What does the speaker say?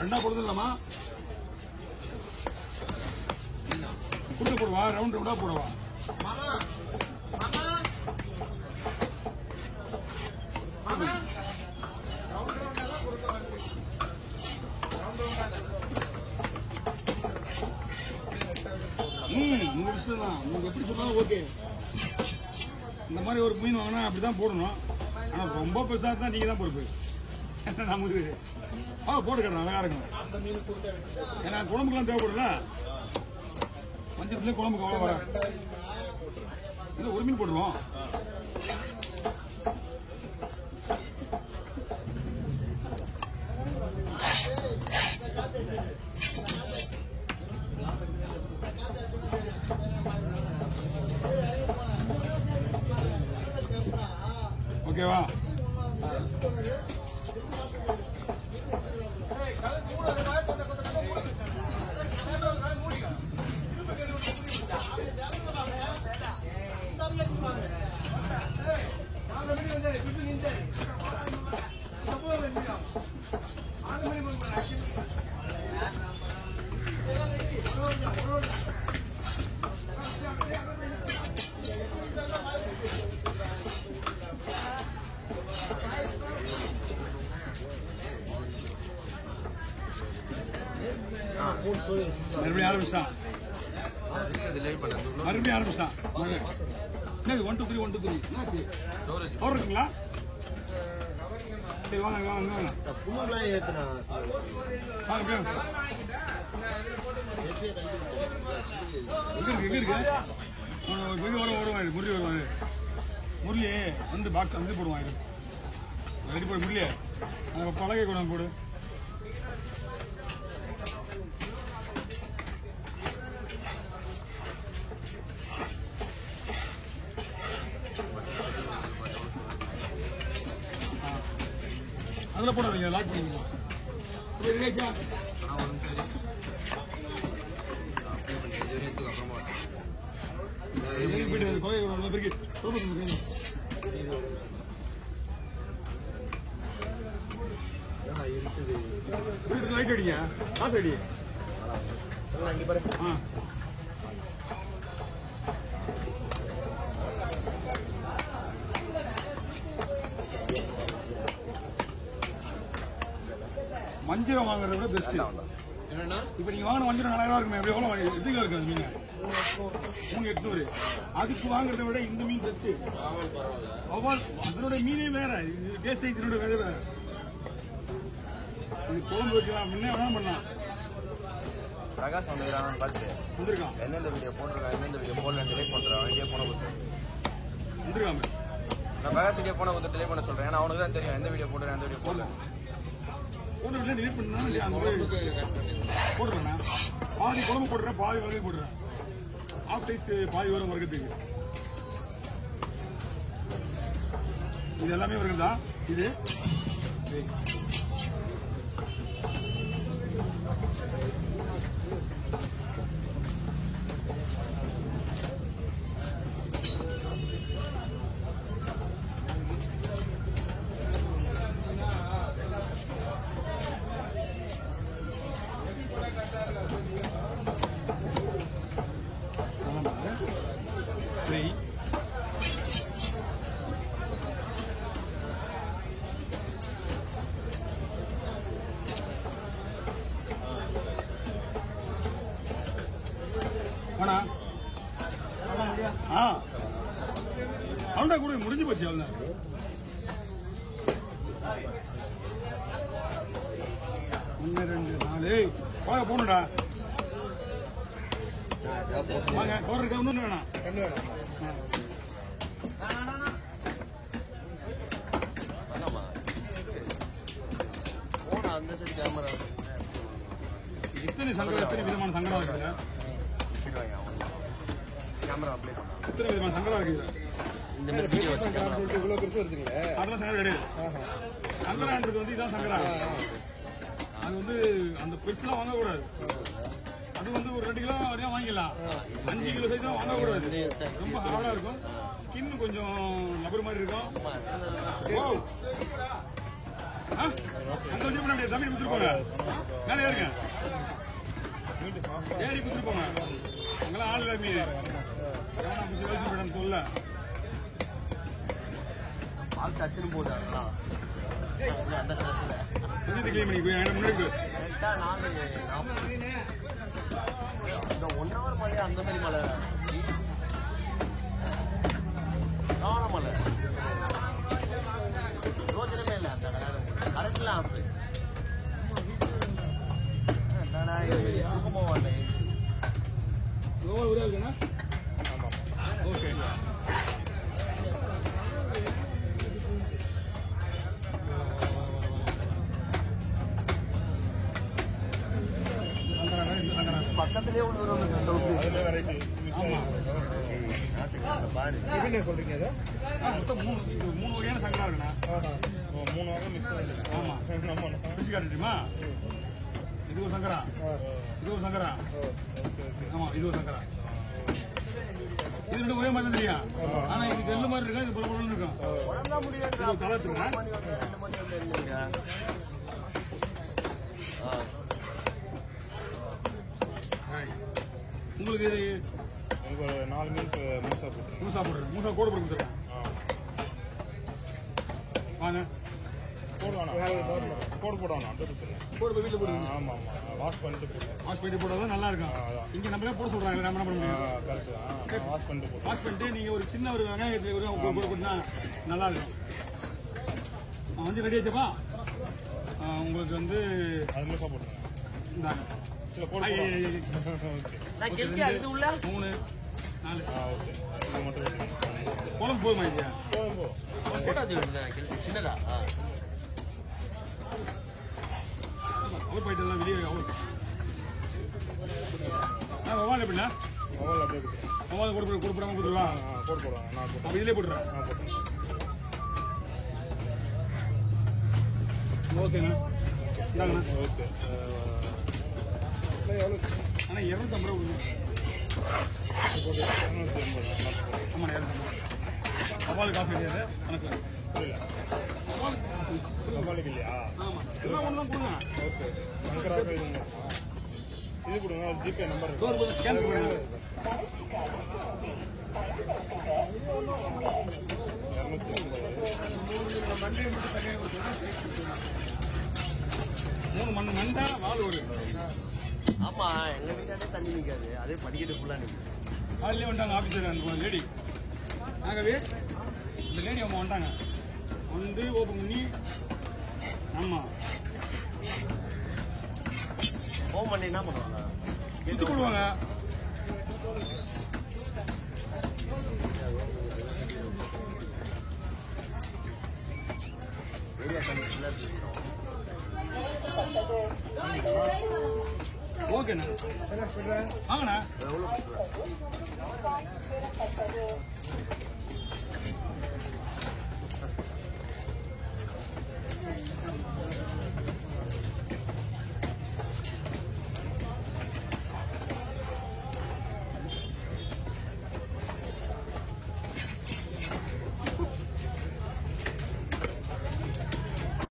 ரெண்டா போடுறதுலாமா குடுத்து போடுவா ரவுண்ட் ரவுண்டா போடுவா உங்க விஷயம் தான் உங்களுக்கு எப்படி சொன்னாலும் ஓகே இந்த மாதிரி ஒரு மீன் வாங்கினா அப்படிதான் போடணும் ஆனா ரொம்ப பெருசா தான் நீங்க தான் பொறுப்பு நமக்கு போட்டுக்கிறேன் நல்லா இருக்கும் ஏன்னா குழம்புக்கெல்லாம் தேவைப்படும்ல பஞ்சத்துலேயும் குழம்புக்கு அவ்வளோ வர இல்லை ஒரு மீன் போட்டுருவோம் ஓகேவா மறுபடியும் ஆரம்பிச்சான் மறுபடியும் ஆரம்பிச்சான் என்னது 1 2 3 1 2 3 என்னாச்சு டோர் இருக்குங்களா சரி வாங்க வாங்க வாங்க புண்ணெல்லாம் ஏத்துனா வாங்க எங்க இருக்கு வருவாரு முரளி வருவாரு முரளி வந்து பாக்ஸ் வந்து போடுவான் இது ரெடி போடு முரளியே பழகை கூட போடு அதில் போடாதீங்க லாக் பண்ணிக்கலாம் லைட் அடிங்க காசு அடி அங்கே பாரு வஞ்சிரம் வாங்குறத விட பெஸ்ட் என்னன்னா இப்ப நீங்க வாங்கின வஞ்சிரம் 4000 இருக்குமே எப்படி எவ்வளவு எதுக்கு இருக்காது மீன் 3800 அதுக்கு வாங்குறத விட இந்த மீன் பெஸ்ட் அதனோட மீனே வேற டேஸ்ட் இதனோட வேற வேற இது குழம்பு வைக்கலாம் முன்னே வேணா பண்ணலாம் பிரகாஷ் வந்துருக்கான் பார்த்து வந்திருக்கான் எந்தெந்த வீடியோ போட்டிருக்கான் எந்தெந்த வீடியோ போடல டிலேட் பண்றான் வீடியோ போன கொடுத்து வந்திருக்கான் நான் பிரகாஷ் வீடியோ போன கொடுத்து டிலேட் பண்ண சொல்றேன் ஏன்னா அவனுக்கு தான் தெரியும் எந்த வீடியோ போடுறேன் எந்த வீடியோ போடல போடுறேன் டிலீட் பண்ணா போடுறேண்ணா பாதி குழம்பு போடுறேன் பாதி வகை போடுறேன் ஆஃப் சைஸ் பாதி வரும் வர்க்கத்துக்கு இது எல்லாமே வர்க்கம் தான் இது அவன்டா கூட முடிஞ்சு போச்சு அவன் 1 2 4 போகணும்டா வாங்க போடுறதுக்கு ஒன்றும் வேணாம் இத்தனை சங்கடம் எத்தனை விதமான சங்கடம் இருக்குல்ல எத்தனை விதமான சங்கடம் இருக்குது இந்த மாதிரி வீடியோ வச்சு இவ்வளவு பெருசா இருக்குங்க அதெல்லாம் சங்கடம் கிடையாது சங்கடான்றது வந்து இதான் சங்கடம் அது வந்து அந்த பெருசுலாம் வாங்கக்கூடாது அது வந்து ஒரு 2 கிலோ வரையும் வாங்கிக்கலாம் 5 கிலோ சைஸ் வாங்கக்கூடாது ரொம்ப ஹார்டா இருக்கும் ஸ்கின் கொஞ்சம் லப்பர் மாதிரி இருக்கும் அந்த வச்சு பண்ண முடியாது. தம்பி கொடுத்துட்டு போங்க. மேலே ஏறுங்க. ஏறி கொடுத்துட்டு போங்க. அங்கெல்லாம் ஆள் இல்லை மீன். எவனா புடிச்சு வச்சு மேடம் சொல்ல. ஆள் சச்சுன்னு போட்டாங்களா அந்த கலத்துல கொஞ்சம் கிளீன் பண்ணி போய் எனக்கு முன்னாடி இந்த 1 hour மழை அந்த மாதிரி மழை மழை ரோஜனமே இல்லை அந்த கரெக்ட்லாம் தூக்கமாக வரல ஒரே இருக்குண்ணா. ஓகே பக்கத்துலேயே ஒன்று சொல்றீங்க மொத்தம் 3 வகையான சங்கரா இருக்குண்ணா. 3 வகை மிக்ஸ் ஆயிடுச்சு. ஆமா பிடிச்சு காட்டுமா? இது ஒரு சங்கரா, இது ஒரு சங்கரா. ஆமா இது ஒரு சங்கரா. இது ரெண்டு ஒரே மாதிரி தான் தெரியும். ஆனா இது கல்லு மாதிரி இருக்கும், இது பொல இருக்கும். கலத்துருங்க. உங்களுக்கு உங்களுக்கு 4 மீன்ஸ் மூசா போட்டு மூசா போடுறேன். மூசா கோடு போட்டு கொடுத்துருக்கேன். வாங்க கோடு போடணும் அப்படியே கொடுத்துருக்கேன். கோடு போய் வீட்டில் போடுங்க. ஆமாம் ஆமாம் வாஷ் பண்ணிட்டு போடுறேன். வாஷ் பண்ணிட்டு போட்டால் நல்லா இருக்கும். இங்கே நம்மளே போட சொல்கிறாங்க, நம்ம என்ன பண்ண முடியும்? கரெக்டு தான். வாஷ் பண்ணிட்டு போடுறேன். வாஷ் பண்ணிட்டு நீங்கள் ஒரு சின்ன ஒரு வெங்காயத்தை ஒரு கோடு போட்டுனா நல்லா இருக்கும். வந்து ரெடி ஆச்சப்பா. உங்களுக்கு வந்து அது மூசா போட்டுருங்க. இந்தாங்க. இல்லை போடு. ஓகே 3 4 ஓகே இது மட்டும் குழம்பு போதுமா இல்லையா? சின்னதா அவர் போயிட்டு தான் வெளியே அவர் வவால் எப்படின்னா மொபைல் அப்படியே கொடுத்துருங்க. வவால் கொடுப்படாம கொடுத்துருவா. போட்டு போடுவாங்க. நான் போட்டு அப்போ இதிலே போட்டுறேன். போட்டுறேன். ஓகேண்ணா இந்தாங்கண்ணா. ஓகே எவ்வளோ? ஆனால் 250 ரூபா கொடுங்க. 280. ஆமாண்ணா 250. வவால் காசு கிடையாது கணக்கு. புரியல. மொபைலுக்கு இல்லையா? ஆமாம் எல்லாம் ஒன்று தான் கொடுங்க. ஓகே சங்கராக இது கொடுங்க. ஜிபே நம்பர் டோர் போட்டு ஸ்கேன் பண்ணுங்க. 3 மண்டா வால் ஒரு. ஆமா எங்க வீட்டாண்டே தண்ணி நிக்காது, அதே படிக்கட்டு ஃபுல்லா நிக்குது. காலையிலே வந்துட்டாங்க ஆஃபீஸர் அந்த லேடி. ஆகவே இந்த லேடி அவங்க வந்துட்டாங்க. வந்து ஓப்பன் பண்ணி ஆமாம் ஃபோன் பண்ணி என்ன பண்ணுவாங்க? குத்து போடுவாங்க. ஏரியா தண்ணி ஃபுல்லா தெரியும். ஓகேண்ணா வாங்கண்ணா. எவ்வளோ